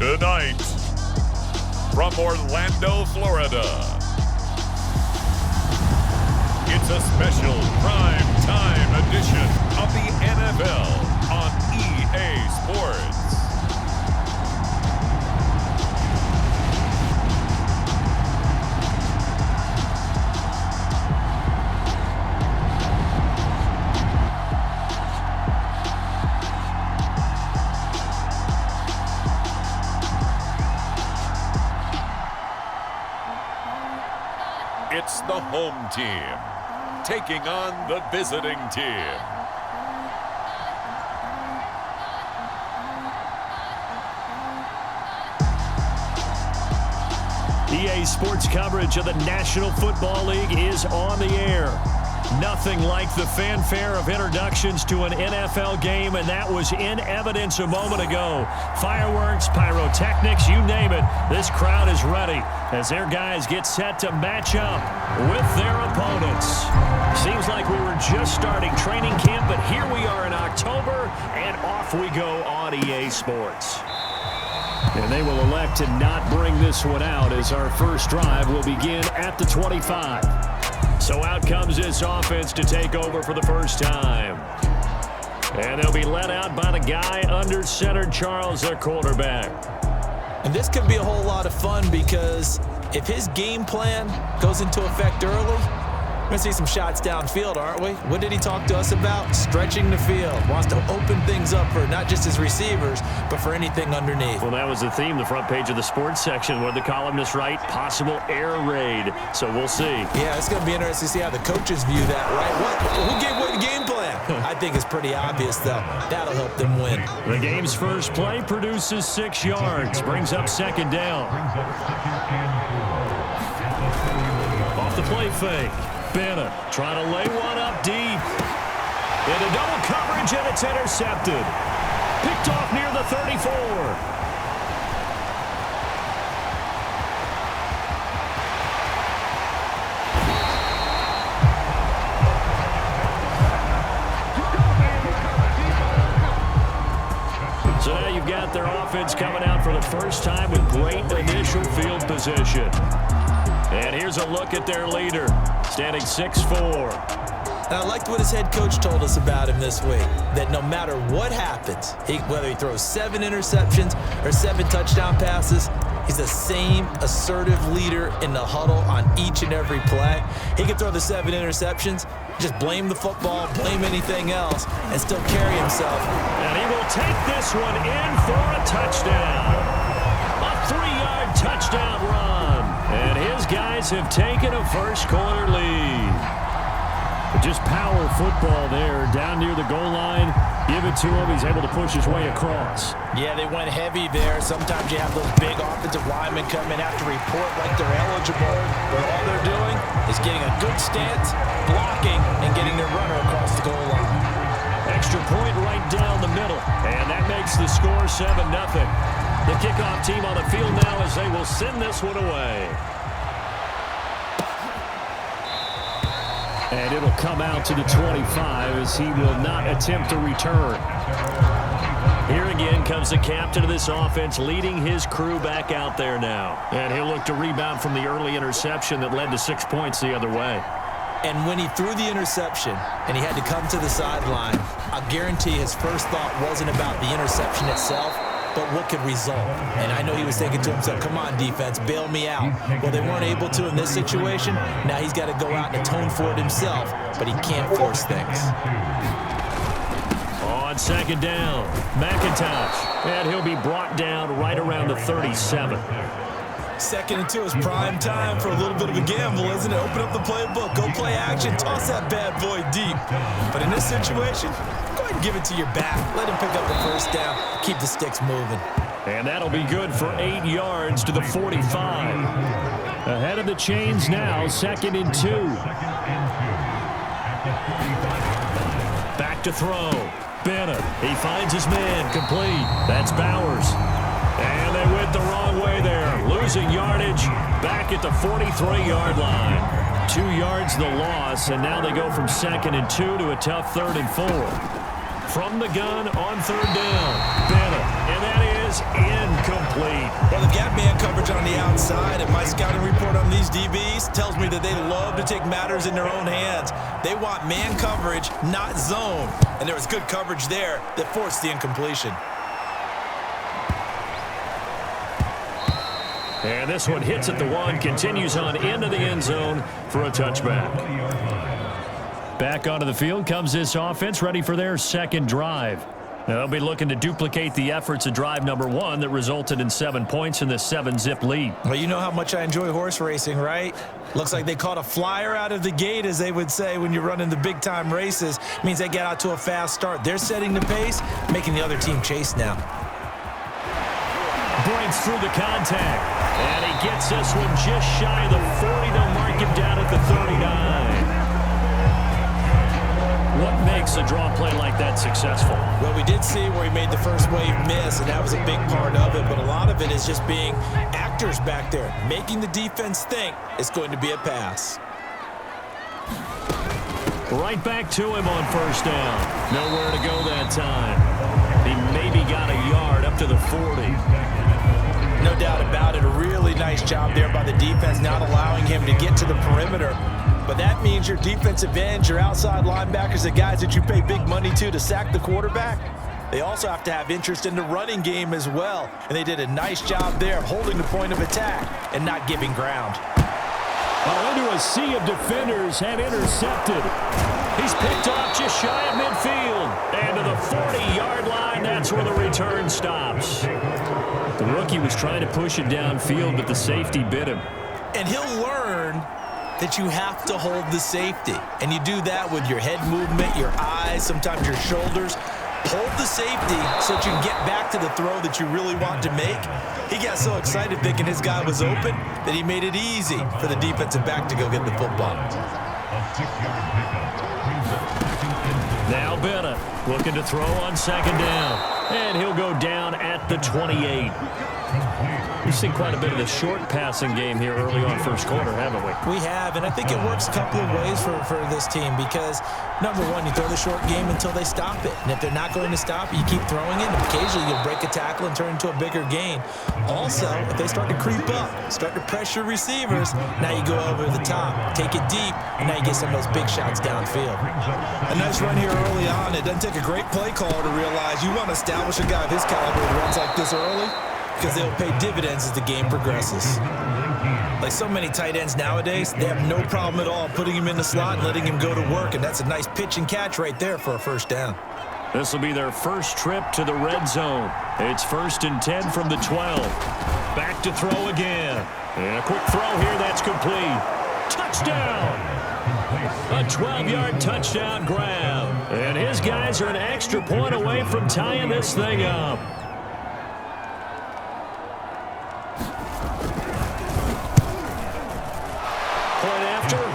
Tonight, from Orlando, Florida, it's a special prime time edition of the NFL on EA Sports. It's the home team taking on the visiting team. EA Sports coverage of the National Football League is on the air. Nothing like the fanfare of introductions to an NFL game, and that was in evidence a moment ago. Fireworks, pyrotechnics, you name it. This crowd is ready as their guys get set to match up with their opponents. Seems like we were just starting training camp, but here we are in October, and off we go on EA Sports. And they will elect to not bring this one out as our first drive will begin at the 25. So out comes this offense to take over for the first time. And they'll be led out by the guy under center, Charles, their quarterback. And this could be a whole lot of fun because if his game plan goes into effect early, we're going to see some shots downfield, aren't we? What did he talk to us about? Stretching the field. Wants to open things up for not just his receivers, but for anything underneath. Well, that was the theme, the front page of the sports section, where the columnists write possible air raid. So we'll see. Yeah, it's going to be interesting to see how the coaches view that, right? Who gave away the game plan? I think it's pretty obvious, though. That'll help them win. The game's first play produces 6 yards. Brings up second down. Off the play fake. Bennett trying to lay one up deep. Into double coverage, and it's intercepted. Picked off near the 34. So now you've got their offense coming out for the first time with great initial field position. And here's a look at their leader, standing 6'4". And I liked what his head coach told us about him this week, that no matter what happens, whether he throws 7 interceptions or 7 touchdown passes, he's the same assertive leader in the huddle on each and every play. He can throw the 7 interceptions, just blame the football, blame anything else, and still carry himself. And he will take this one in for a touchdown. A 3-yard touchdown run. And his guys have taken a first-quarter lead. Just power football there, down near the goal line. Give it to him. He's able to push his way across. Yeah, they went heavy there. Sometimes you have those big offensive linemen come in, have to report like they're eligible. But all they're doing is getting a good stance, blocking, and getting their runner across the goal line. Extra point right down the middle. And that makes the score 7-0. The kickoff team on the field now as they will send this one away. And it'll come out to the 25 as he will not attempt to return. Here again comes the captain of this offense leading his crew back out there now. And he'll look to rebound from the early interception that led to 6 points the other way. And when he threw the interception and he had to come to the sideline, I guarantee his first thought wasn't about the interception itself, but what could result. And I know he was thinking to himself, come on, defense, bail me out. Well, they weren't able to in this situation. Now he's got to go out and atone for it himself, but he can't force things. On second down, McIntosh. And he'll be brought down right around the 37. 2nd and 2 is prime time for a little bit of a gamble, isn't it? Open up the playbook, go play action, toss that bad boy deep. But in this situation, go ahead and give it to your back. Let him pick up the first down, keep the sticks moving. And that'll be good for 8 yards to the 45. Ahead of the chains now, 2nd and 2. Back to throw. Bennett, he finds his man, complete. That's Bowers. And they went the wrong way there. Losing yardage back at the 43-yard line. 2 yards the loss, and now they go from 2nd and 2 to a tough 3rd and 4. From the gun on 3rd down, Bennett, and that is incomplete. the outside, and my scouting report on these DBs tells me that they love to take matters in their own hands. They want man coverage, not zone. And there was good coverage there that forced the incompletion. And this one hits at the 1, continues on into the end zone for a touchback. Back onto the field comes this offense, ready for their second drive. They'll be looking to duplicate the efforts of drive number 1 that resulted in 7 points in the 7-zip lead. Well, you know how much I enjoy horse racing, right? Looks like they caught a flyer out of the gate, as they would say when you're running the big-time races. It means they get out to a fast start. They're setting the pace, making the other team chase now. Breaks through the contact, and he gets this one just shy of the 40. They'll mark him down at the 39. What makes a draw play like that successful? Well, we did see where he made the first wave miss, and that was a big part of it, but a lot of it is just being actors back there, making the defense think it's going to be a pass. Right back to him on first down. Nowhere to go that time. He maybe got a yard up to the 40. No doubt about it. A really nice job there by the defense, not allowing him to get to the perimeter. But that means your defensive ends, your outside linebackers, the guys that you pay big money to sack the quarterback, they also have to have interest in the running game as well. And they did a nice job there of holding the point of attack and not giving ground. Into a sea of defenders and intercepted. He's picked off just shy of midfield. And to the 40-yard line, that's where the return stops. The rookie was trying to push it downfield, but the safety bit him. And he'll learn that you have to hold the safety. And you do that with your head movement, your eyes, sometimes your shoulders. Hold the safety so that you can get back to the throw that you really want to make. He got so excited thinking his guy was open that he made it easy for the defensive back to go get the football. Now Bennett looking to throw on second down. And he'll go down at the 28. We've seen quite a bit of the short passing game here early on first quarter, haven't we? We have, and I think it works a couple of ways for this team because, number one, you throw the short game until they stop it. And if they're not going to stop it, you keep throwing it. And occasionally you'll break a tackle and turn into a bigger gain. Also, if they start to creep up, start to pressure receivers, now you go over the top, take it deep, and now you get some of those big shots downfield. A nice run here early on. It doesn't take a great play caller to realize you want to establish a guy of his caliber who runs like this early, because they'll pay dividends as the game progresses. Like so many tight ends nowadays, they have no problem at all putting him in the slot and letting him go to work, and that's a nice pitch and catch right there for a first down. This will be their first trip to the red zone. It's 1st and 10 from the 12. Back to throw again. And a quick throw here, that's complete. Touchdown! A 12-yard touchdown grab. And his guys are an extra point away from tying this thing up.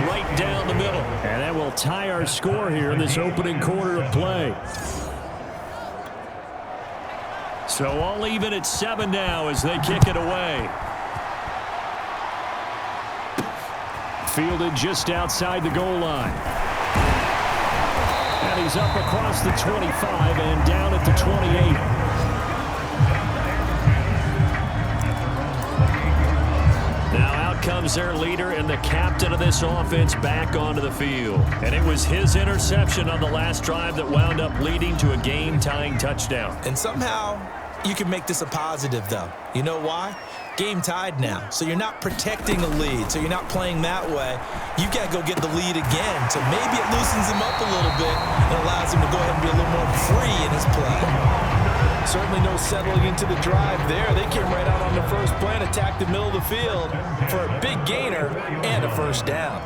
Right down the middle. And that will tie our score here in this opening quarter of play. So all even at 7 now as they kick it away. Fielded just outside the goal line. And he's up across the 25 and down at the 28. Comes their leader and the captain of this offense back onto the field. And it was his interception on the last drive that wound up leading to a game-tying touchdown. And somehow you can make this a positive, though. You know why? Game tied now, so you're not protecting a lead, so you're not playing that way. You got to go get the lead again, so maybe it loosens him up a little bit and allows him to go ahead and be a little more free in his play. Certainly no settling into the drive there. They came right out on the first play and attacked the middle of the field for a big gainer and a first down.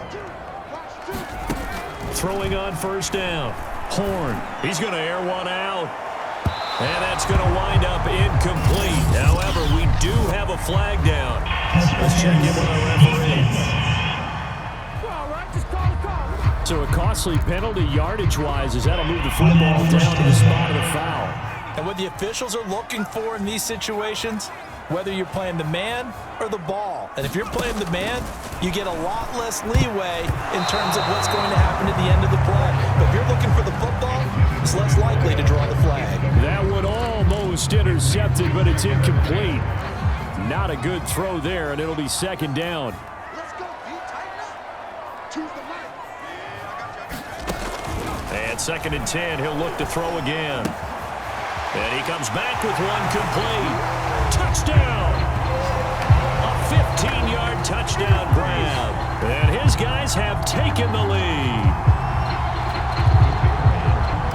Throwing on first down. Horn. He's going to air one out. And that's going to wind up incomplete. However, we do have a flag down. Let's check in with our referee. So a costly penalty yardage-wise as that'll move the football down to the spot of the foul. And what the officials are looking for in these situations, whether you're playing the man or the ball. And if you're playing the man, you get a lot less leeway in terms of what's going to happen at the end of the play. But if you're looking for the football, it's less likely to draw the flag. That one almost intercepted, but it's incomplete. Not a good throw there, and it'll be second down. Let's go, D. Tighten up. Choose the right. And second and 10, he'll look to throw again. And he comes back with one complete. Touchdown! A 15-yard touchdown grab. And his guys have taken the lead.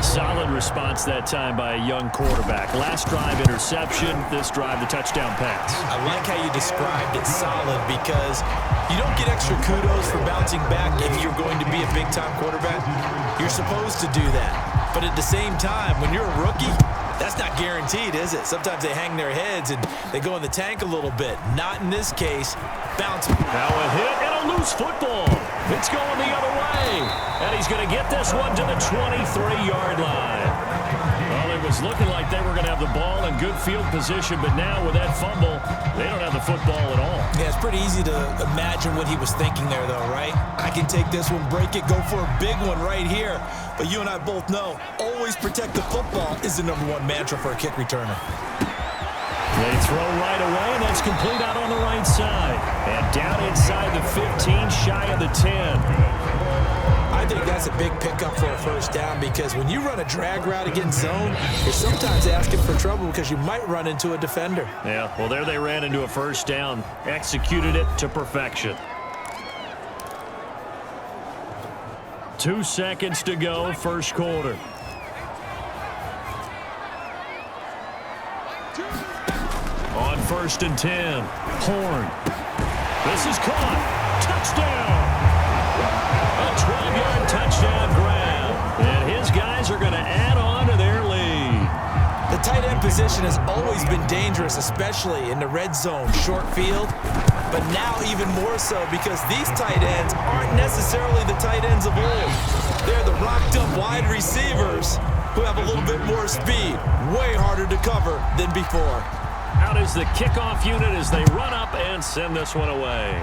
Solid response that time by a young quarterback. Last drive, interception. This drive, the touchdown pass. I like how you described it solid because you don't get extra kudos for bouncing back if you're going to be a big-time quarterback. You're supposed to do that. But at the same time, when you're a rookie, that's not guaranteed, is it? Sometimes they hang their heads and they go in the tank a little bit. Not in this case. Bounce. Now a hit and a loose football. It's going the other way. And he's going to get this one to the 23-yard line. Well, it was looking like they were going to have the ball in good field position, but now with that fumble, they don't have the football at all. Yeah, it's pretty easy to imagine what he was thinking there, though, right? I can take this one, break it, go for a big one right here. But you and I both know, always protect the football is the #1 mantra for a kick returner. They throw right away, and that's complete out on the right side. And down inside the 15, shy of the 10. I think that's a big pickup for a first down because when you run a drag route against zone, you're sometimes asking for trouble because you might run into a defender. Yeah, well, there they ran into a first down, executed it to perfection. 2 seconds to go, first quarter. On 1st and 10, Horn. This is caught. Touchdown! A 12-yard touchdown grab. And his guys are going to add on to their lead. The tight end position has always been dangerous, especially in the red zone, short field. But now even more so because these tight ends aren't necessarily the tight ends of old. They're the rocked-up wide receivers who have a little bit more speed. Way harder to cover than before. Out is the kickoff unit as they run up and send this one away.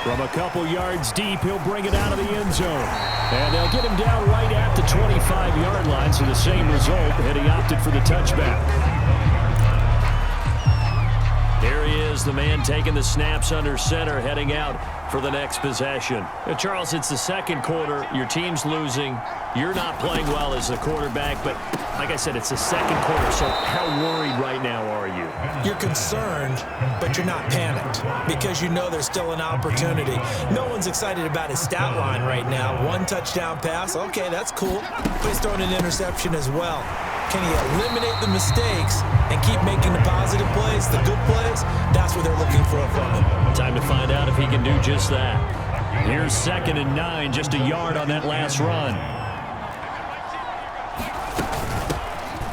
From a couple yards deep, he'll bring it out of the end zone. And they'll get him down right at the 25-yard line, so the same result, and he opted for the touchback. There he is, the man taking the snaps under center, heading out for the next possession. Now, Charles, it's the second quarter. Your team's losing. You're not playing well as the quarterback, but like I said, it's the second quarter, so how worried right now are you? You're concerned, but you're not panicked because you know there's still an opportunity. No one's excited about his stat line right now. 1 touchdown pass, okay, that's cool. But he's throwing an interception as well. Can he eliminate the mistakes and keep making the positive plays, the good plays? That's what they're looking for from him. Time to find out if he can do just that. Here's 2nd and 9, just a yard on that last run.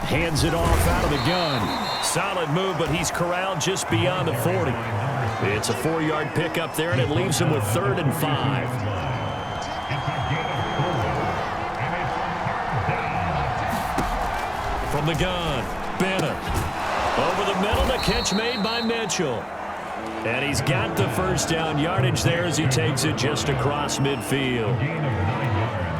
Hands it off out of the gun. Solid move, but he's corralled just beyond the 40. It's a 4-yard pickup there, and it leaves him with 3rd and 5. From the gun, Bennett. Over the middle, the catch made by Mitchell. And he's got the first down yardage there as he takes it just across midfield.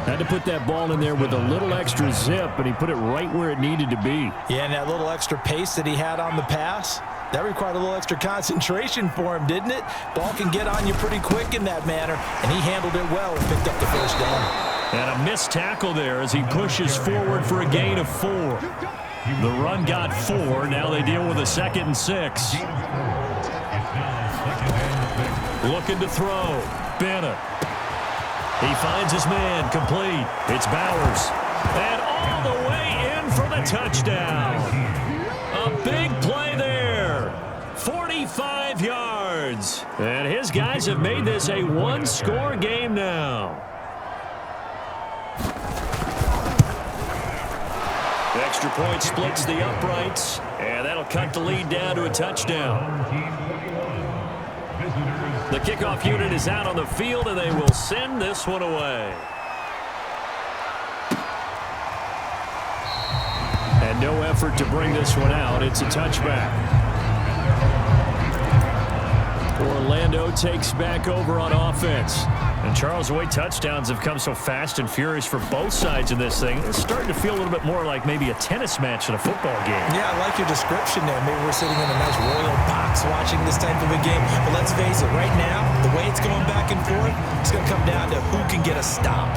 Had to put that ball in there with a little extra zip, and he put it right where it needed to be. Yeah, and that little extra pace that he had on the pass, that required a little extra concentration for him, didn't it? Ball can get on you pretty quick in that manner, and he handled it well and picked up the first down. And a missed tackle there as he pushes forward for a gain of 4. The run got 4. Now they deal with a 2nd and 6. Looking to throw. Bennett. He finds his man, complete. It's Bowers. And all the way in for the touchdown. A big play there. 45 yards. And his guys have made this a 1-score game now. Extra point splits the uprights, and that'll cut the lead down to a touchdown. The kickoff unit is out on the field, and they will send this one away. And no effort to bring this one out. It's a touchback. Orlando takes back over on offense. And Charles, the way touchdowns have come so fast and furious for both sides in this thing, it's starting to feel a little bit more like maybe a tennis match in a football game. Yeah, I like your description there. Maybe we're sitting in a nice royal box watching this type of a game. But let's face it, right now, the way it's going back and forth, it's going to come down to who can get a stop.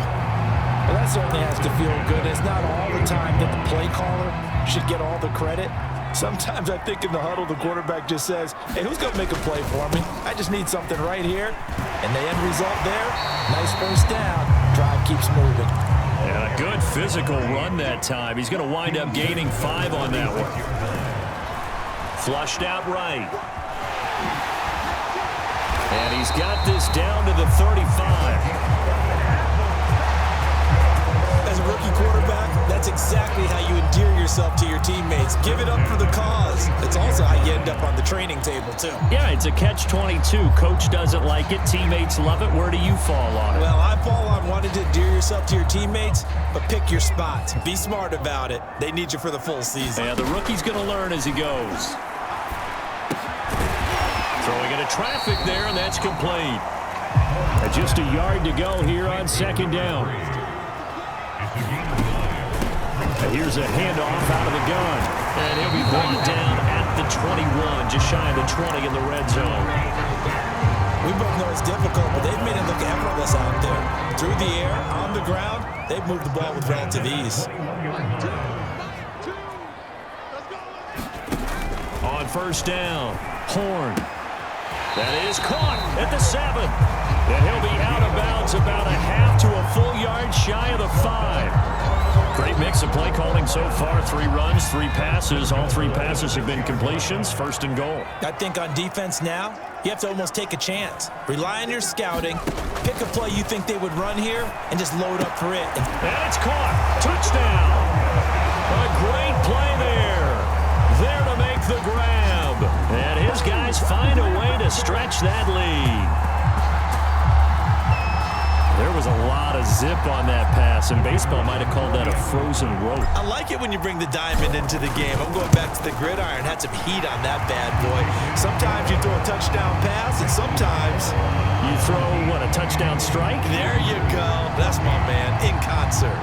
Well, that certainly has to feel good. It's not all the time that the play caller should get all the credit. Sometimes I think in the huddle, the quarterback just says, hey, who's going to make a play for me? I just need something right here. And the end result there, nice first down. Drive keeps moving. And a good physical run that time. He's going to wind up gaining 5 on that one. Flushed out right. And he's got this down to the 35. As a rookie quarterback, that's exactly how you endear yourself to your teammates. Give it up for the cause. It's also how you end up on the training table, too. Yeah, it's a catch-22. Coach doesn't like it. Teammates love it. Where do you fall on it? Well, I fall on wanting to endear yourself to your teammates, but pick your spots. Be smart about it. They need you for the full season. Yeah, the rookie's going to learn as he goes. Throwing into traffic there, and that's complete. Just a yard to go here on second down. And here's a handoff out of the gun. And he'll be brought down at the 21, just shy of the 20 in the red zone. We both know it's difficult, but they've made it look effortless out there. Through the air, on the ground, they've moved the ball with relative ease. On first down, Horn. That is caught at the 7. And he'll be out of bounds about a half to a full yard shy of the 5. Great mix of play calling so far. 3 runs, 3 passes. All 3 passes have been completions. First and goal. I think on defense now, you have to almost take a chance. Rely on your scouting. Pick a play you think they would run here and just load up for it. And it's caught. Touchdown. A great play there. There to make the grab. And his guys find a way to stretch that lead. There was a lot of zip on that pass, and baseball might have called that a frozen rope. I like it when you bring the diamond into the game. I'm going back to the gridiron. Had some heat on that bad boy. Sometimes you throw a touchdown pass, and sometimes you throw, what, a touchdown strike? There you go. That's my man, in concert.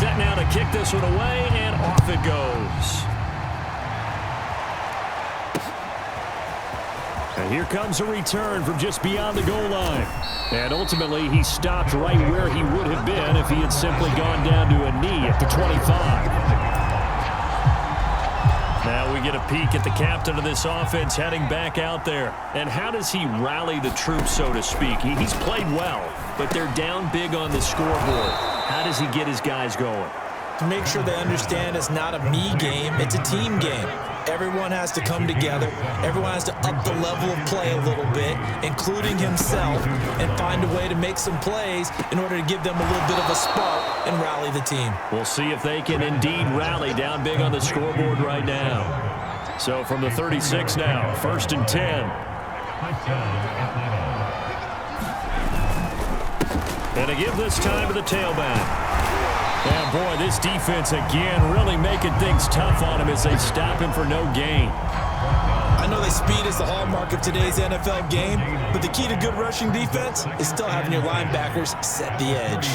Set now to kick this one away, and off it goes. And here comes a return from just beyond the goal line. And ultimately, he stopped right where he would have been if he had simply gone down to a knee at the 25. Now we get a peek at the captain of this offense heading back out there. And how does he rally the troops, so to speak? He's played well, but they're down big on the scoreboard. How does he get his guys going? To make sure they understand it's not a me game, it's a team game. Everyone has to come together. Everyone has to up the level of play a little bit, including himself, and find a way to make some plays in order to give them a little bit of a spark and rally the team. We'll see if they can indeed rally down big on the scoreboard right now. So from the 36 now, 1st and 10. And to give this time to the tailback. And boy, this defense again really making things tough on him as they stop him for no gain. I know that speed is the hallmark of today's NFL game, but the key to good rushing defense is still having your linebackers set the edge.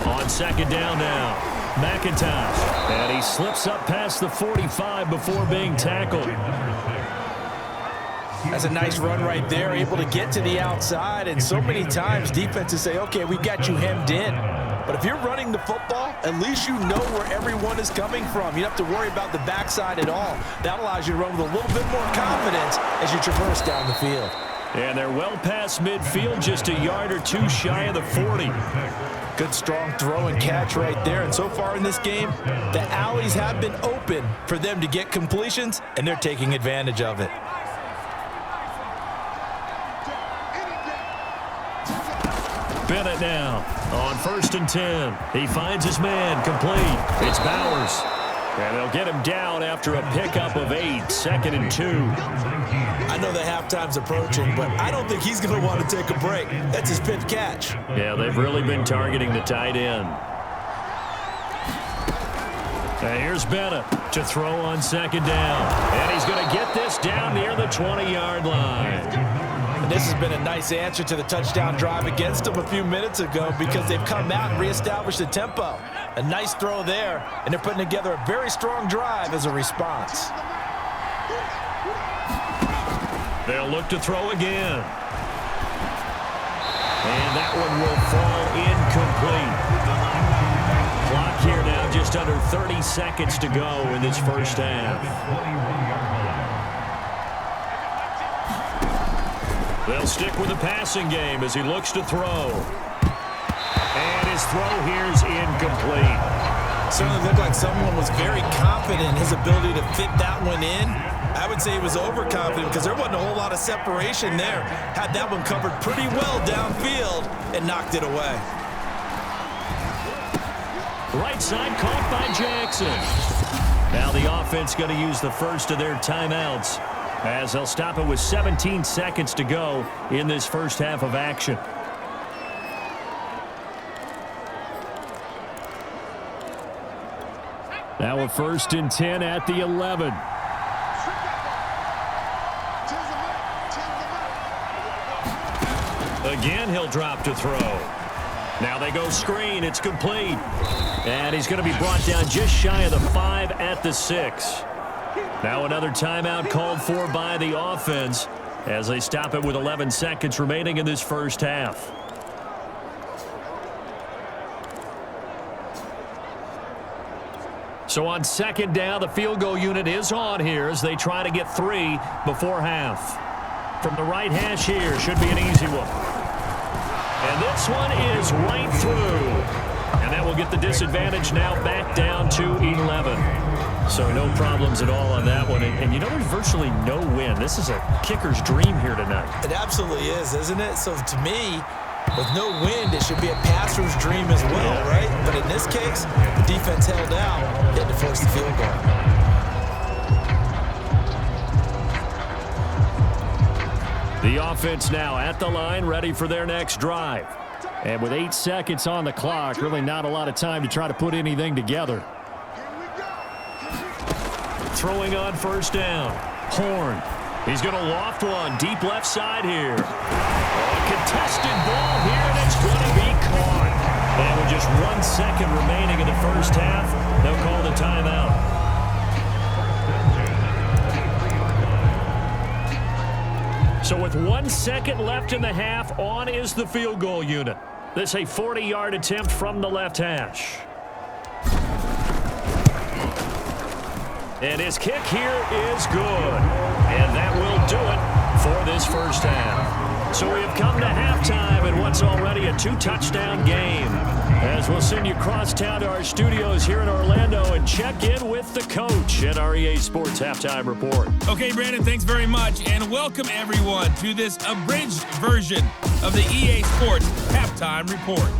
On second down now, McIntosh. And he slips up past the 45 before being tackled. That's a nice run right there, able to get to the outside. And so many times defenses say, okay, we got you hemmed in. But if you're running the football, at least you know where everyone is coming from. You don't have to worry about the backside at all. That allows you to run with a little bit more confidence as you traverse down the field. And they're well past midfield, just a yard or 2 shy of the 40. Good strong throw and catch right there. And so far in this game, the alleys have been open for them to get completions, and they're taking advantage of it. Bennett now on 1st and 10. He finds his man, complete. It's Bowers. And they'll get him down after a pickup of 8, 2nd and 2. I know the halftime's approaching, but I don't think he's going to want to take a break. That's his 5th catch. Yeah, they've really been targeting the tight end. And here's Bennett to throw on second down. And he's going to get this down near the 20-yard line. And this has been a nice answer to the touchdown drive against them a few minutes ago because they've come out and reestablished the tempo. A nice throw there, and they're putting together a very strong drive as a response. They'll look to throw again. And that one will fall incomplete. Clock here now, just under 30 seconds to go in this first half. They'll stick with the passing game as he looks to throw. And his throw here's incomplete. Certainly looked like someone was very confident in his ability to fit that one in. I would say he was overconfident because there wasn't a whole lot of separation there. Had that one covered pretty well downfield and knocked it away. Right side caught by Jackson. Now the offense going to use the first of their timeouts as they'll stop it with 17 seconds to go in this first half of action. Now a 1st and 10 at the 11. Again, he'll drop to throw. Now they go screen. It's complete. And he's going to be brought down just shy of the 5 at the 6. Now another timeout called for by the offense as they stop it with 11 seconds remaining in this first half. So on second down, the field goal unit is on here as they try to get 3 before half. From the right hash here, should be an easy one. And this one is right through. And that will get the disadvantage now back down to 11. So no problems at all on that one. And you know, there's virtually no win. This is a kicker's dream here tonight. It absolutely is, isn't it? So to me, with no wind, it should be a passer's dream as well, right? But in this case, the defense held out, had to force the field goal. The offense now at the line, ready for their next drive. And with 8 seconds on the clock, really not a lot of time to try to put anything together. Throwing on first down. Horn. He's going to loft one deep left side here. A contested ball here, and it's going to be caught. And with just 1 second remaining in the first half, they'll call the timeout. So with 1 second left in the half, on is the field goal unit. This a 40-yard attempt from the left hash. And his kick here is good. And that will do it for this first half. So we have come to halftime in what's already a 2-touchdown game. As we'll send you across town to our studios here in Orlando and check in with the coach at our EA Sports Halftime Report. Okay, Brandon, thanks very much. And welcome, everyone, to this abridged version of the EA Sports Halftime Report.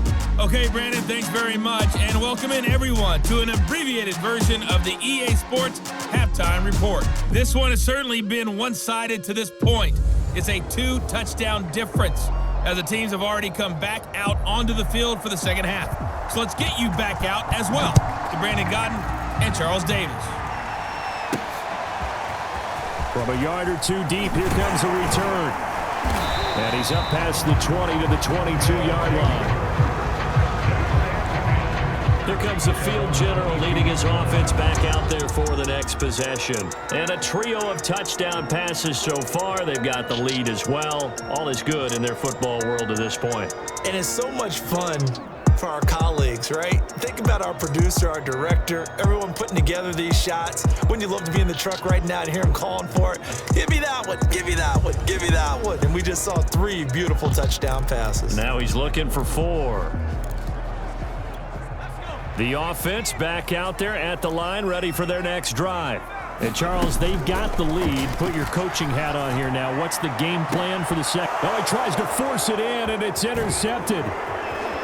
Okay, Brandon, thanks very much. And welcome in, everyone, to an abbreviated version of the EA Sports Halftime Report. This one has certainly been one-sided to this point. It's a 2-touchdown difference as the teams have already come back out onto the field for the second half. So let's get you back out as well to Brandon Gaudin and Charles Davis. From a yard or two deep, here comes a return. And he's up past the 20 to the 22-yard line. Here comes the field general leading his offense back out there for the next possession. And a trio of touchdown passes so far. They've got the lead as well. All is good in their football world at this point. And it's so much fun for our colleagues, right? Think about our producer, our director, everyone putting together these shots. Wouldn't you love to be in the truck right now and hear him calling for it? Give me that one, give me that one, give me that one. And we just saw 3 beautiful touchdown passes. Now he's looking for 4. The offense back out there at the line, ready for their next drive. And, Charles, they've got the lead. Put your coaching hat on here now. What's the game plan for the second? Oh, he tries to force it in, and it's intercepted.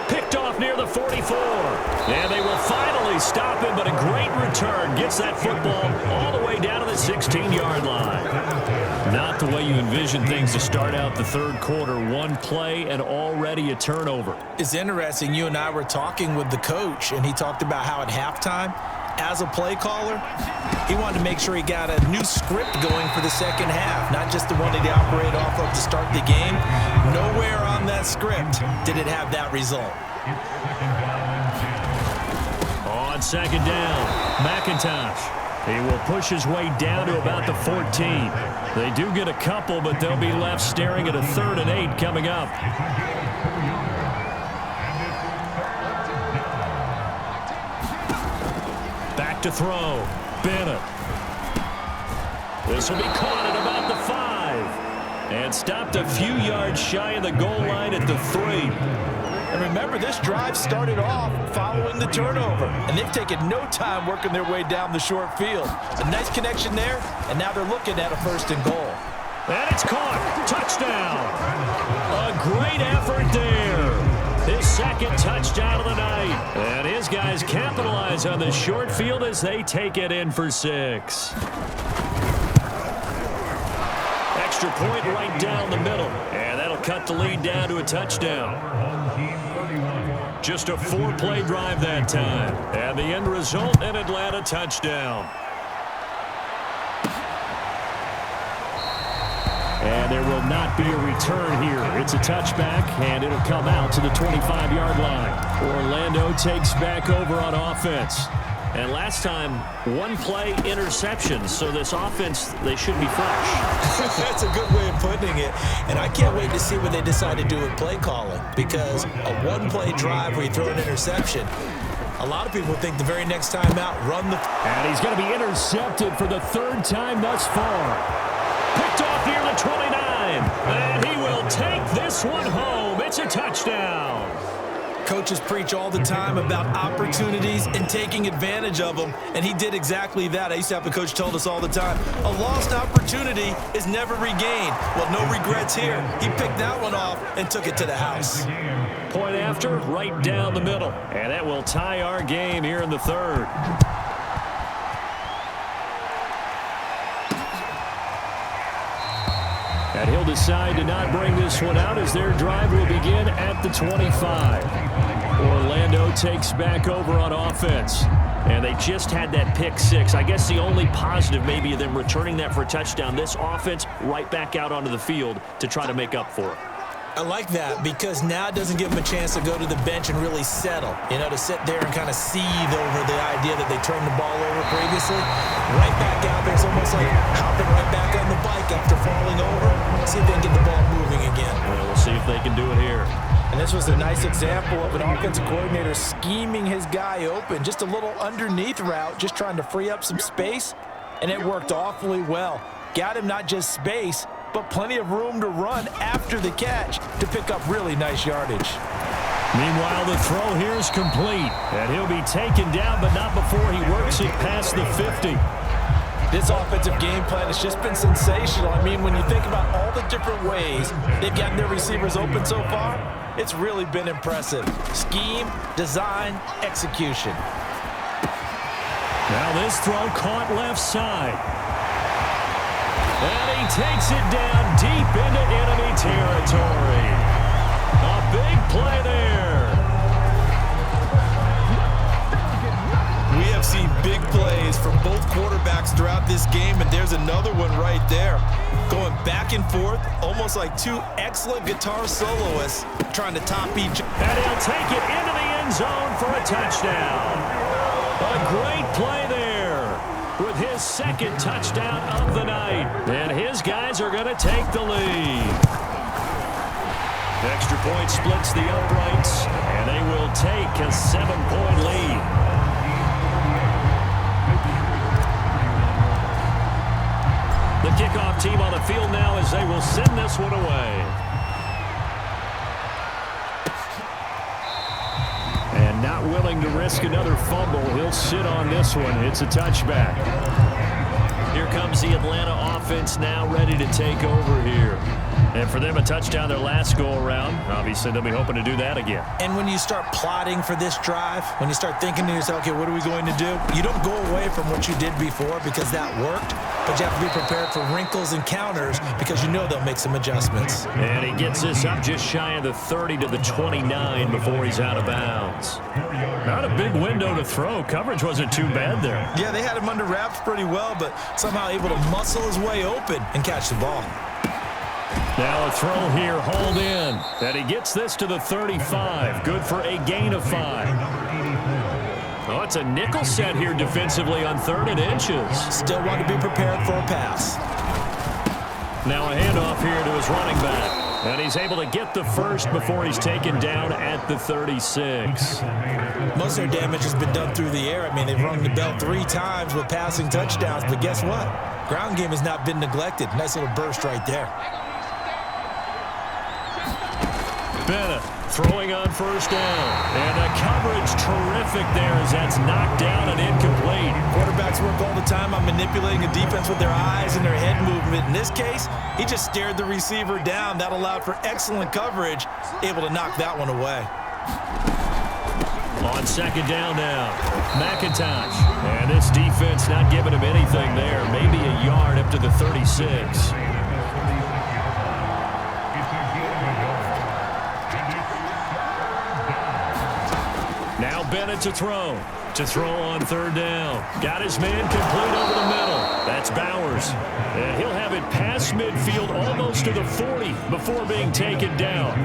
Picked off near the 44. And they will finally stop him, but a great return gets that football all the way down to the 16-yard line. Not the way you envision things to start out the third quarter. 1 play and already a turnover. It's interesting. You and I were talking with the coach, and he talked about how at halftime as a play caller, he wanted to make sure he got a new script going for the second half, not just the one that he operated off of to start the game. Nowhere on that script did it have that result. On second down, McIntosh. He will push his way down to about the 14. They do get a couple, but they'll be left staring at a 3rd and 8 coming up. Back to throw. Bennett. This will be caught at about the 5. And stopped a few yards shy of the goal line at the 3. And remember, this drive started off following the turnover, and they've taken no time working their way down the short field. A nice connection there, and now they're looking at a 1st and goal. And it's caught. Touchdown. A great effort there. His 2nd touchdown of the night. And his guys capitalize on the short field as they take it in for 6. Extra point right down the middle. And that'll cut the lead down to a touchdown. Just a 4-play drive that time. And the end result, an Atlanta touchdown. And there will not be a return here. It's a touchback, and it'll come out to the 25-yard line. Orlando takes back over on offense. And last time, 1-play interception, so this offense, they should be fresh. That's a good way of putting it. And I can't wait to see what they decide to do with play calling, because a 1-play drive where you throw an interception, a lot of people think the very next time out, run the... And he's going to be intercepted for the 3rd time thus far. Picked off near the 29. And he will take this one home. It's a touchdown. Coaches preach all the time about opportunities and taking advantage of them, and he did exactly that. I used to have a coach told us all the time, a lost opportunity is never regained. Well, no regrets here. He picked that one off and took it to the house. Point after, right down the middle. And that will tie our game here in the 3rd. And he'll decide to not bring this one out as their drive will begin at the 25. Orlando takes back over on offense. And they just had that pick 6. I guess the only positive maybe of them returning that for a touchdown. This offense right back out onto the field to try to make up for it. I like that because now it doesn't give them a chance to go to the bench and really settle. You know, to sit there and kind of seethe over the idea that they turned the ball over previously. Right back out there. It's almost like hopping right back on the bike after falling over. See if they can get the ball moving again. Well, we'll see if they can do it here. And this was a nice example of an offensive coordinator scheming his guy open. Just a little underneath route, just trying to free up some space. And it worked awfully well. Got him not just space, but plenty of room to run after the catch to pick up really nice yardage. Meanwhile, the throw here is complete. And he'll be taken down, but not before he works it past the 50. This offensive game plan has just been sensational. I mean, when you think about all the different ways they've gotten their receivers open so far, it's really been impressive. Scheme, design, execution. Now this throw caught left side. And he takes it down deep into enemy territory. A big play there. We have seen big plays from both quarterbacks throughout this game, and there's another one right there. Going back and forth, almost like two excellent guitar soloists trying to top each other. And he'll take it into the end zone for a touchdown. A great play there with his 2nd touchdown of the night. And his guys are going to take the lead. Extra point splits the uprights, and they will take a 7-point lead. The kickoff team on the field now as they will send this one away. And not willing to risk another fumble, he'll sit on this one. It's a touchback. Here comes the Atlanta offense now ready to take over here. And for them, a touchdown their last go-around. Obviously, they'll be hoping to do that again. And when you start plotting for this drive, when you start thinking to yourself, okay, what are we going to do? You don't go away from what you did before because that worked, but you have to be prepared for wrinkles and counters because you know they'll make some adjustments. And he gets this up just shy of the 30 to the 29 before he's out of bounds. Not a big window to throw. Coverage wasn't too bad there. Yeah, they had him under wraps pretty well, but somehow able to muscle his way open and catch the ball. Now a throw here, hauled in. And he gets this to the 35. Good for a gain of 5. Oh, it's a nickel set here defensively on 3rd and inches. Still want to be prepared for a pass. Now a handoff here to his running back. And he's able to get the first before he's taken down at the 36. Most of their damage has been done through the air. I mean, they've rung the bell 3 times with passing touchdowns, but guess what? Ground game has not been neglected. Nice little burst right there. Bennett throwing on 1st down. And the coverage terrific there as that's knocked down and incomplete. Quarterbacks work all the time on manipulating a defense with their eyes and their head movement. In this case, he just stared the receiver down. That allowed for excellent coverage, able to knock that one away. On 2nd down now, McIntosh. And this defense not giving him anything there. Maybe a yard up to the 36. Now Bennett to throw. To throw on 3rd down. Got his man complete over the middle. That's Bowers. And he'll have it past midfield almost to the 40 before being taken down.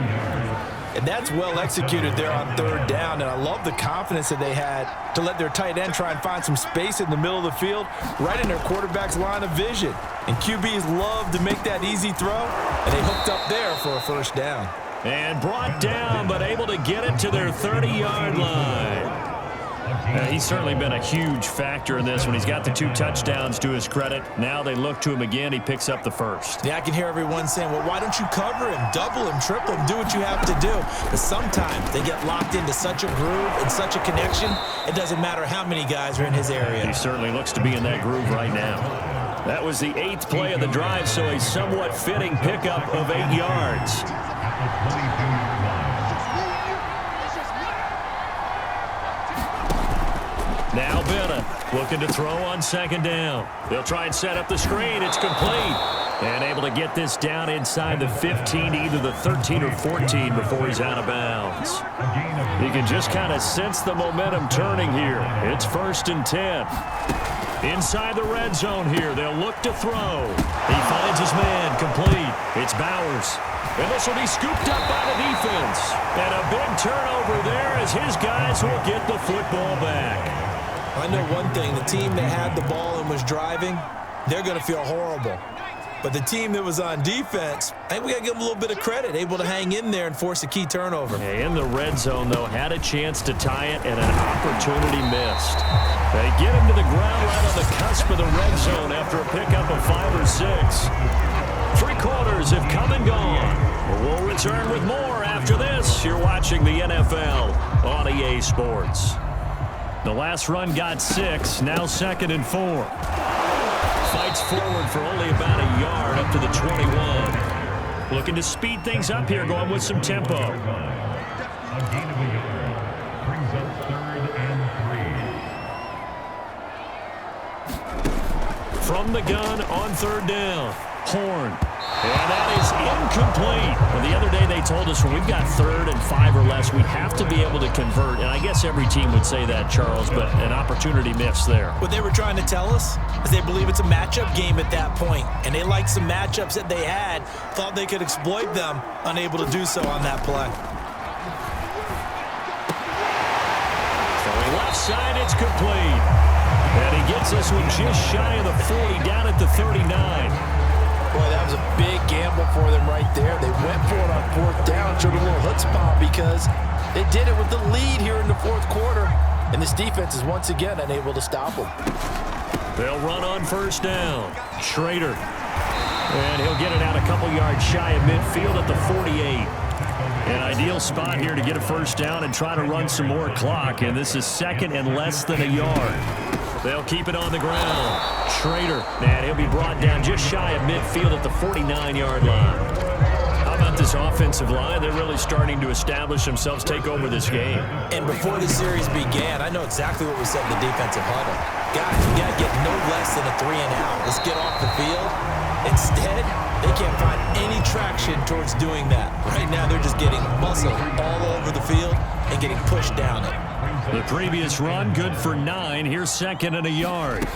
And that's well executed there on 3rd down, and I love the confidence that they had to let their tight end try and find some space in the middle of the field, right in their quarterback's line of vision. And QBs love to make that easy throw, and they hooked up there for a 1st down. And brought down, but able to get it to their 30-yard line. He's certainly been a huge factor in this when he's got the 2 touchdowns to his credit. Now they look to him again. He picks up the first. Yeah, I can hear everyone saying, well, why don't you cover him, double him, triple him, do what you have to do. But sometimes they get locked into such a groove and such a connection, it doesn't matter how many guys are in his area. He certainly looks to be in that groove right now. That was the 8th play of the drive, so a somewhat fitting pickup of 8 yards. Now Bennett looking to throw on 2nd down. They'll try and set up the screen. It's complete. And able to get this down inside the 15, either the 13 or 14 before he's out of bounds. You can just kind of sense the momentum turning here. It's 1st and 10. Inside the red zone here, they'll look to throw. He finds his man, complete. It's Bowers. And this will be scooped up by the defense. And a big turnover there as his guys will get the football back. I know one thing, the team that had the ball and was driving, they're going to feel horrible. But the team that was on defense, I think we got to give them a little bit of credit, able to hang in there and force a key turnover. In the red zone, though, had a chance to tie it and an opportunity missed. They get him to the ground right on the cusp of the red zone after a pickup of 5 or 6. 3 quarters have come and gone. We'll return with more after this. You're watching the NFL on EA Sports. The last run got 6, now 2nd and 4. Fights forward for only about a yard up to the 21. Looking to speed things up here, going with some tempo. From the gun on 3rd down, Horn. And that is incomplete. Well, the other day they told us when we've got 3rd and 5 or less, we have to be able to convert. And I guess every team would say that, Charles, but an opportunity missed there. What they were trying to tell us is they believe it's a matchup game at that point. And they liked some matchups that they had, thought they could exploit them, unable to do so on that play. Throwing left side, it's complete. And he gets this one just shy of the 40, down at the 39. Boy, that was a big gamble for them right there. They went for it on 4th down, showed a little chutzpah because they did it with the lead here in the 4th quarter. And this defense is once again unable to stop them. They'll run on 1st down. Schrader. And he'll get it out a couple yards shy of midfield at the 48. An ideal spot here to get a 1st down and try to run some more clock. And this is 2nd and less than a yard. They'll keep it on the ground. Schrader, man, he'll be brought down just shy of midfield at the 49-yard line. How about this offensive line? They're really starting to establish themselves, take over this game. And before the series began, I know exactly what was said in the defensive huddle. Guys, you got to get no less than a 3-and-out. Let's get off the field. Instead, they can't find any traction towards doing that. Right now, they're just getting muscle all over the field and getting pushed down it. The previous run, good for 9. Here's 2nd and a yard.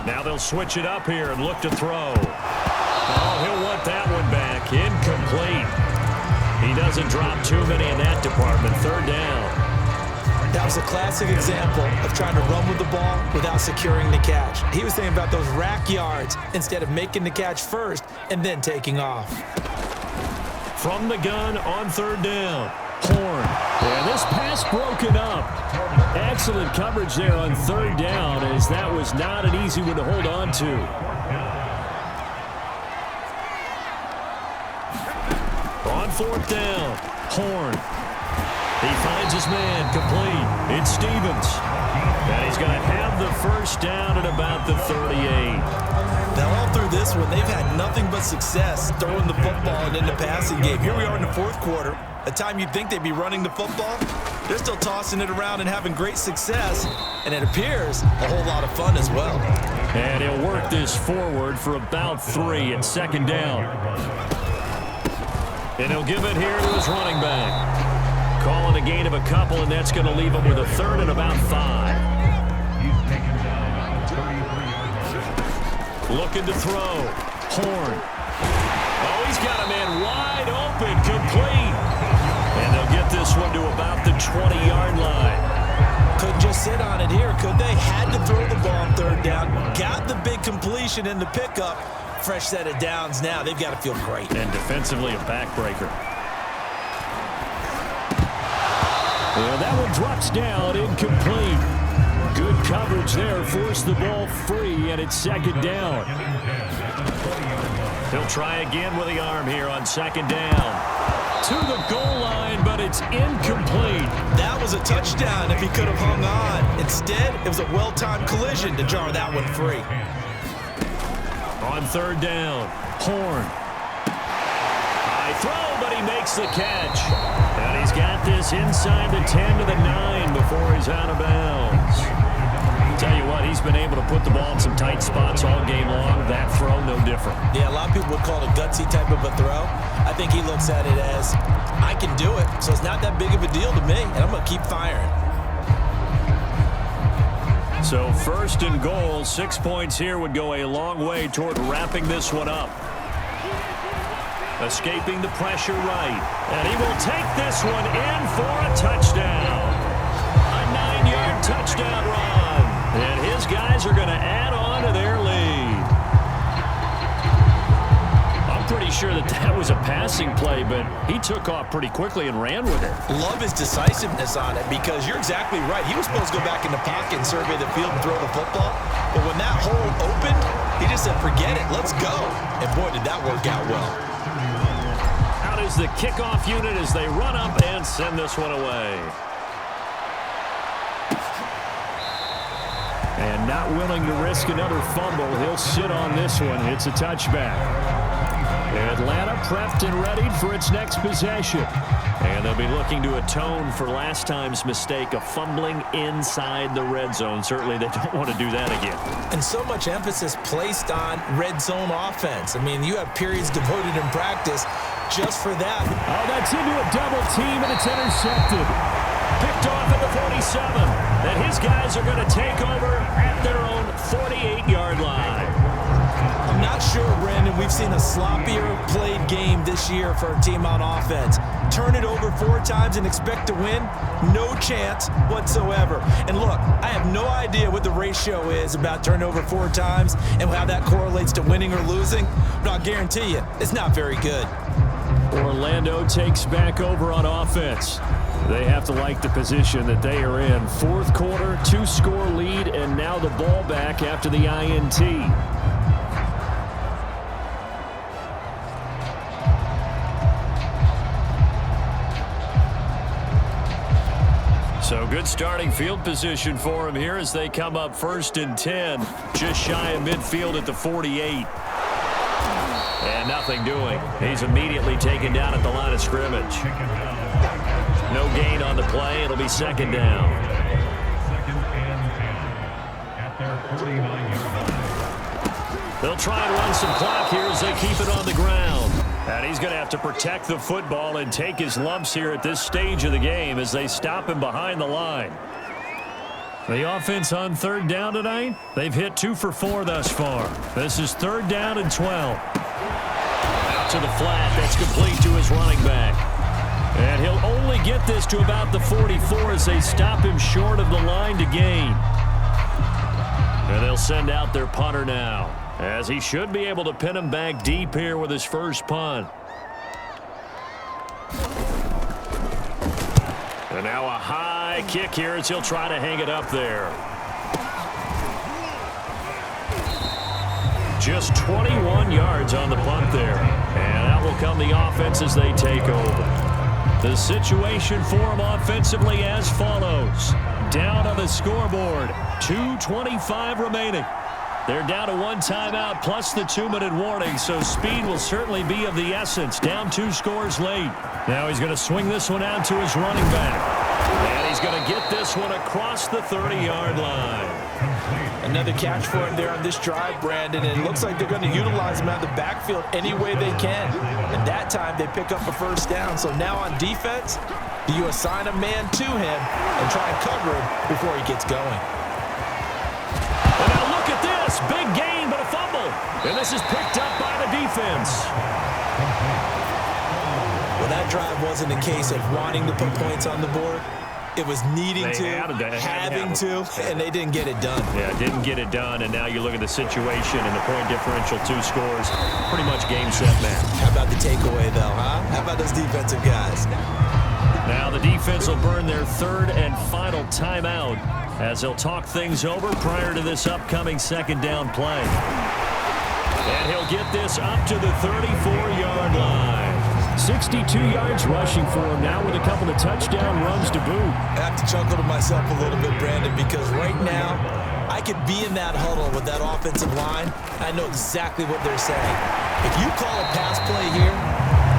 Now they'll switch it up here and look to throw. Oh, he'll want that one back. Incomplete. He doesn't drop too many in that department. 3rd down. That was a classic example of trying to run with the ball without securing the catch. He was thinking about those rack yards instead of making the catch first and then taking off. From the gun on 3rd down. Horn. And this pass broken up. Excellent coverage there on 3rd down, as that was not an easy one to hold on to. On 4th down, Horn. He finds his man, complete. It's Stevens. And he's going to have the 1st down at about the 38. Now, all through this one, they've had nothing but success throwing the football and in the passing game. Here we are in the 4th quarter. A time you'd think they'd be running the football. They're still tossing it around and having great success. And it appears a whole lot of fun as well. And he'll work this forward for about 3 at 2nd down. And he'll give it here to his running back. Calling a gain of a couple, and that's going to leave him with a 3rd and about 5. Looking to throw. Horn. Oh, he's got a man wide open, complete. And they'll get this one to about the 20-yard line. Couldn't just sit on it here, could they? Had to throw the ball on 3rd down. Got the big completion in the pickup. Fresh set of downs now. They've got to feel great. And defensively, a backbreaker. Well, that one drops down, incomplete. Good coverage there, forced the ball free, and it's 2nd down. He'll try again with the arm here on 2nd down. To the goal line, but it's incomplete. That was a touchdown if he could have hung on. Instead, it was a well-timed collision to jar that one free. On 3rd down, Horn. High throw, but he makes the catch. And he's got this inside the 10 to the 9 before he's out of bounds. Tell you what, he's been able to put the ball in some tight spots all game long. That throw, no different. Yeah, a lot of people would call it a gutsy type of a throw. I think he looks at it as, I can do it, so it's not that big of a deal to me, and I'm going to keep firing. So 1st and goal, 6 points here would go a long way toward wrapping this one up. Escaping the pressure right. And he will take this one in for a touchdown. A 9-yard touchdown run. And his guys are going to add on to their lead. I'm pretty sure that was a passing play, but he took off pretty quickly and ran with it. Love his decisiveness on it, because you're exactly right. He was supposed to go back in the pocket and survey the field and throw the football. But when that hole opened, he just said, forget it, let's go. And boy, did that work out well. Out is the kickoff unit as they run up and send this one away. And not willing to risk another fumble, he'll sit on this one. It's a touchback. Atlanta prepped and readied for its next possession. And they'll be looking to atone for last time's mistake of fumbling inside the red zone. Certainly they don't want to do that again. And so much emphasis placed on red zone offense. I mean, you have periods devoted in practice just for that. Oh, that's into a double team, and it's intercepted. Picked off at the 47. And his guys are going to take over at their own 48-yard line. I'm not sure, Brandon, we've seen a sloppier played game this year for our team on offense. Turn it over 4 times and expect to win? No chance whatsoever. And look, I have no idea what the ratio is about turnover 4 times and how that correlates to winning or losing, but I'll guarantee you, it's not very good. Orlando takes back over on offense. They have to like the position that they are in. 4th quarter, 2-score lead, and now the ball back after the INT. So good starting field position for him here as they come up 1st and 10, just shy of midfield at the 48. And nothing doing. He's immediately taken down at the line of scrimmage. No gain on the play. It'll be 2nd down. They'll try and run some clock here as they keep it on the ground. And he's going to have to protect the football and take his lumps here at this stage of the game as they stop him behind the line. The offense on 3rd down tonight, they've hit 2 for 4 thus far. This is 3rd down and 12. Out to the flat. That's complete to his running back. And he'll only get this to about the 44 as they stop him short of the line to gain. And they'll send out their punter now, as he should be able to pin him back deep here with his first punt. And now a high kick here as he'll try to hang it up there. Just 21 yards on the punt there. And out will come the offense as they take over. The situation for them offensively as follows. Down on the scoreboard, 2:25 remaining. They're down to 1 timeout plus the 2-minute warning, so speed will certainly be of the essence. Down 2 scores late. Now he's going to swing this one out to his running back. And he's going to get this one across the 30-yard line. Another catch for him there on this drive, Brandon, and it looks like they're going to utilize him out of the backfield any way they can. And that time they pick up a 1st down. So now on defense, do you assign a man to him and try and cover him before he gets going? And now look at this. Big gain, but a fumble. And this is picked up by the defense. Well, that drive wasn't a case of wanting to put points on the board. It was needing to, having to, and they didn't get it done. Yeah, didn't get it done, and now you look at the situation and the point differential, 2 scores, pretty much game, set, match. How about the takeaway, though, huh? How about those defensive guys? Now the defense will burn their 3rd and final timeout as they'll talk things over prior to this upcoming 2nd down play. And he'll get this up to the 34-yard line. 62 yards rushing for him now with a couple of touchdown runs to boot. I have to chuckle to myself a little bit, Brandon, because right now I could be in that huddle with that offensive line. I know exactly what they're saying. If you call a pass play here,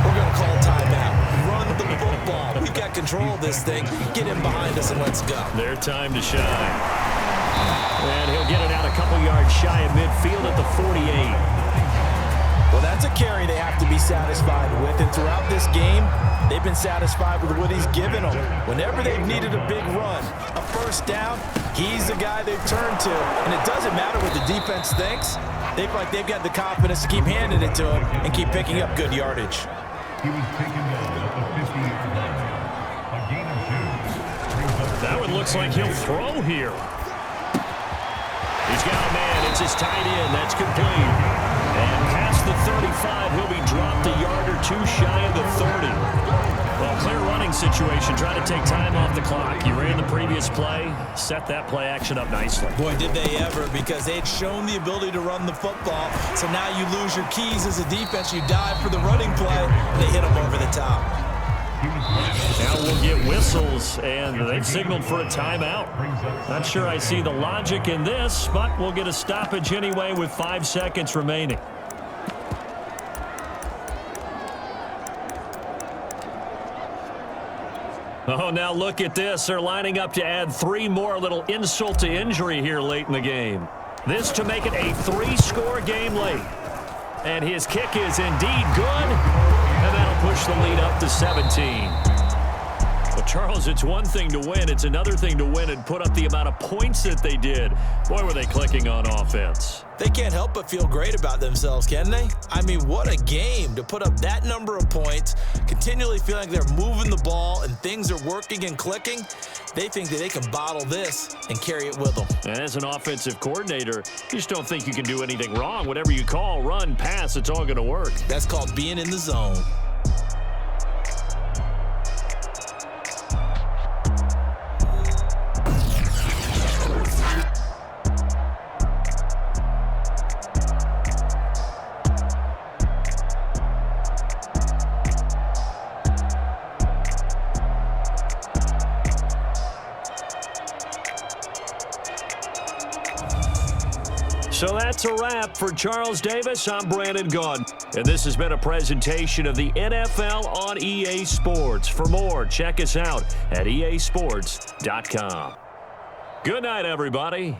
we're going to call timeout. Run the football. We've got control of this thing. Get him behind us and let's go. Their time to shine. And he'll get it out a couple yards shy of midfield at the 48. Well, that's a carry they have to be satisfied with, and throughout this game, they've been satisfied with what he's given them. Whenever they've needed a big run, a 1st down, he's the guy they've turned to. And it doesn't matter what the defense thinks. They feel like they've got the confidence to keep handing it to him and keep picking up good yardage. That one looks like he'll throw here. He's got a man. It's his tight end. That's complete. And past the 35, he'll be dropped a yard or 2 shy of the 30. Well, clear running situation. Trying to take time off the clock. You ran the previous play. Set that play action up nicely. Boy, did they ever, because they'd shown the ability to run the football. So now you lose your keys as a defense. You dive for the running play, and they hit them over the top. Now we'll get whistles, and they've signaled for a timeout. Not sure I see the logic in this, but we'll get a stoppage anyway with 5 seconds remaining. Oh, now look at this. They're lining up to add 3 more, a little insult to injury here late in the game. This to make it a 3-score game late. And his kick is indeed good. And that'll push the lead up to 17. Well, Charles, it's one thing to win. It's another thing to win and put up the amount of points that they did. Boy, were they clicking on offense. They can't help but feel great about themselves, can they? I mean, what a game to put up that number of points, continually feeling like they're moving the ball and things are working and clicking. They think that they can bottle this and carry it with them. And as an offensive coordinator, you just don't think you can do anything wrong. Whatever you call, run, pass, it's all going to work. That's called being in the zone. So that's a wrap. For Charles Davis, I'm Brandon Gaudin. And this has been a presentation of the NFL on EA Sports. For more, check us out at easports.com. Good night, everybody.